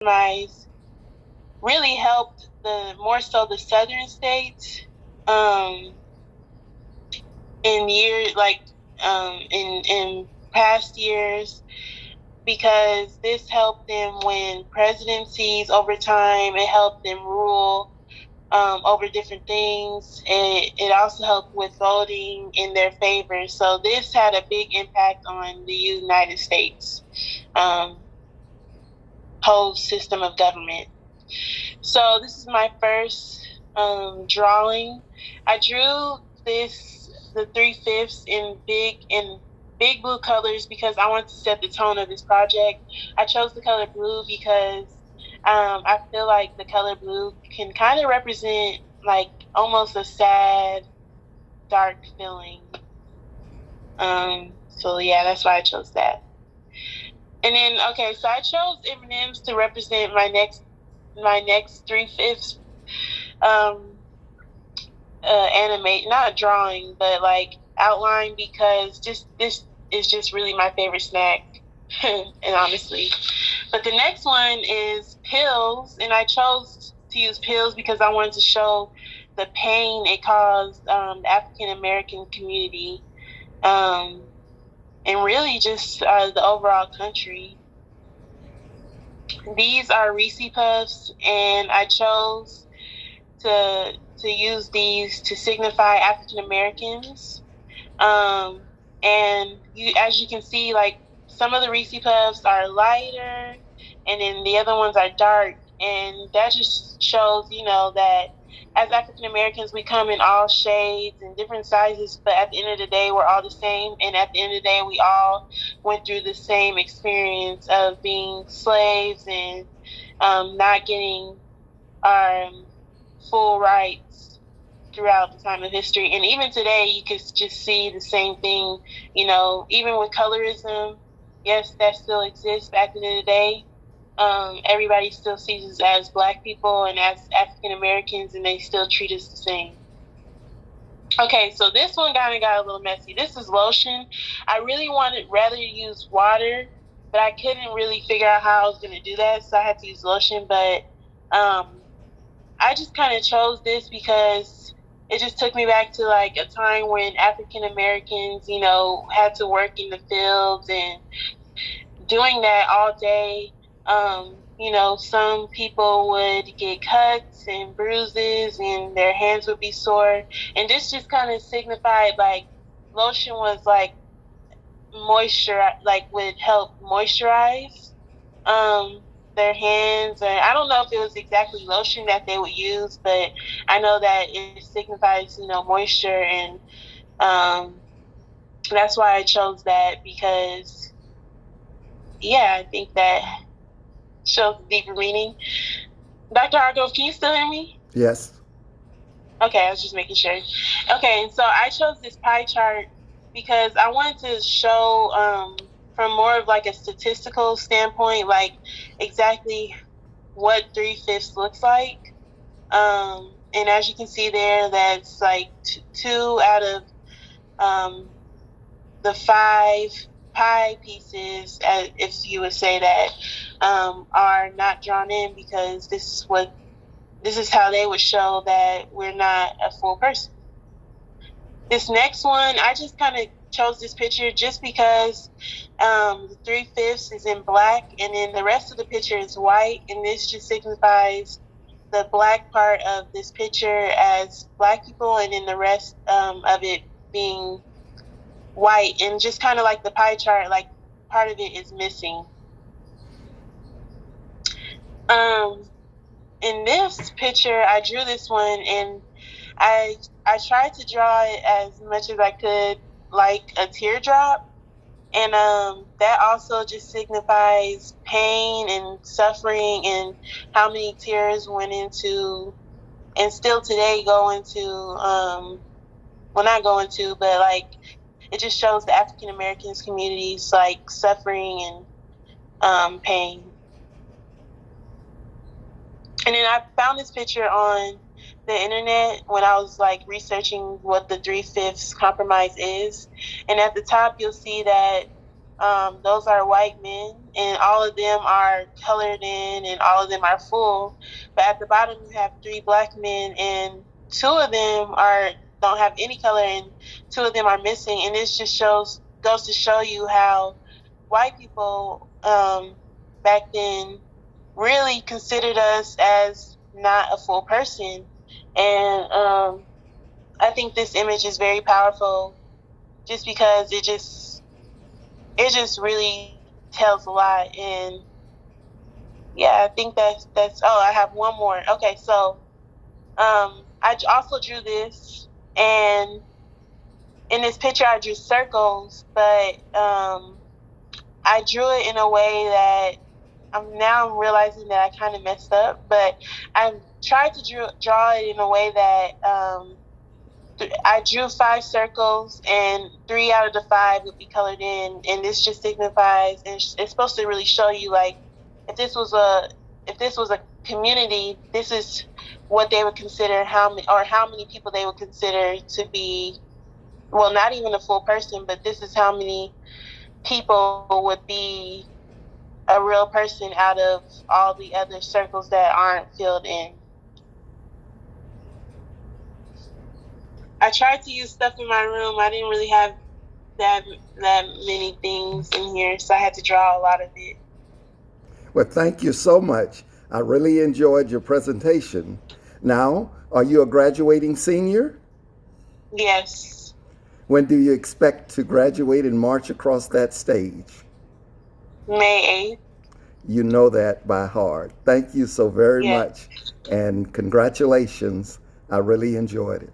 Compromise really helped more so the southern states um, in years in past years, because this helped them win presidencies over time. It helped them rule over different things. It also helped with voting in their favor. So this had a big impact on the United States um, whole system of government. So this is my first drawing. I drew the 3/5 in big blue colors because I wanted to set the tone of this project. I chose the color blue because I feel like the color blue can kind of represent like almost a sad, dark feeling. So yeah, that's why I chose that. And then okay, so I chose M&Ms to represent my next 3/5 um animate, not drawing, but like outline, because just this is just really my favorite snack. And honestly, but the next one is pills, and I chose to use pills because I wanted to show the pain it caused the African American community, um, and really just the overall country. These are Reese Puffs, and I chose to use these to signify African Americans. Um, and as you can see, like some of the Reese Puffs are lighter, and then the other ones are dark, and that just shows, that as African Americans, we come in all shades and different sizes, but at the end of the day, we're all the same. And at the end of the day, we all went through the same experience of being slaves and not getting our full rights throughout the time of history. And even today, you could just see the same thing, even with colorism. Yes, that still exists back in the day. Everybody still sees us as Black people and as African Americans, and they still treat us the same. Okay, so this one kind of got a little messy. This is lotion. I really wanted rather use water, but I couldn't really figure out how I was going to do that, so I had to use lotion. But I just kind of chose this because it just took me back to like a time when African Americans, had to work in the fields and doing that all day. Some people would get cuts and bruises and their hands would be sore. And this just kind of signified like lotion was like moisture, like would help moisturize um, their hands. And I don't know if it was exactly lotion that they would use, but I know that it signifies, moisture. And um, that's why I chose that because, yeah, I think that shows deeper meaning. Dr. Hargrove, can you still hear me? Yes. Okay, I was just making sure. Okay, and so I chose this pie chart because I wanted to show from more of like a statistical standpoint, like exactly what 3/5 looks like. And as you can see there, that's like two out of the five pie pieces, if you would say that, are not drawn in because this is how they would show that we're not a full person. This next one, I just kind of chose this picture just because the 3/5 is in black, and then the rest of the picture is white, and this just signifies the black part of this picture as Black people, and then the rest of it being white, and just kind of like the pie chart, like part of it is missing. Um, in this picture, I drew this one, and I tried to draw it as much as I could like a teardrop, and that also just signifies pain and suffering and how many tears went into, and still today go into, well, not go into, but like it just shows the African Americans communities like suffering and pain. And then I found this picture on the internet when I was like researching what the 3/5 compromise is. And at the top, you'll see that those are white men, and all of them are colored in, and all of them are full. But at the bottom, you have 3 black men, and 2 of them don't have any color, and 2 of them are missing. And this just goes to show you how white people back then really considered us as not a full person. And I think this image is very powerful, just because it just really tells a lot. And yeah, I think that's oh, I have one more. Okay, so I also drew this, and in this picture I drew circles, but I drew it in a way that I'm realizing that I kind of messed up, but I tried to draw it in a way that I drew 5 circles, and 3 out of the 5 would be colored in, and this just signifies, and it's supposed to really show you, like, if this was a community, this is what they would consider how many people they would consider to be, well, not even a full person, but this is how many people would be a real person out of all the other circles that aren't filled in. I tried to use stuff in my room. I didn't really have that many things in here, so I had to draw a lot of it. Well, thank you so much. I really enjoyed your presentation. Now, are you a graduating senior? Yes. When do you expect to graduate and march across that stage? May 8th. You know that by heart. Thank you so very Yeah. much, and congratulations. I really enjoyed it.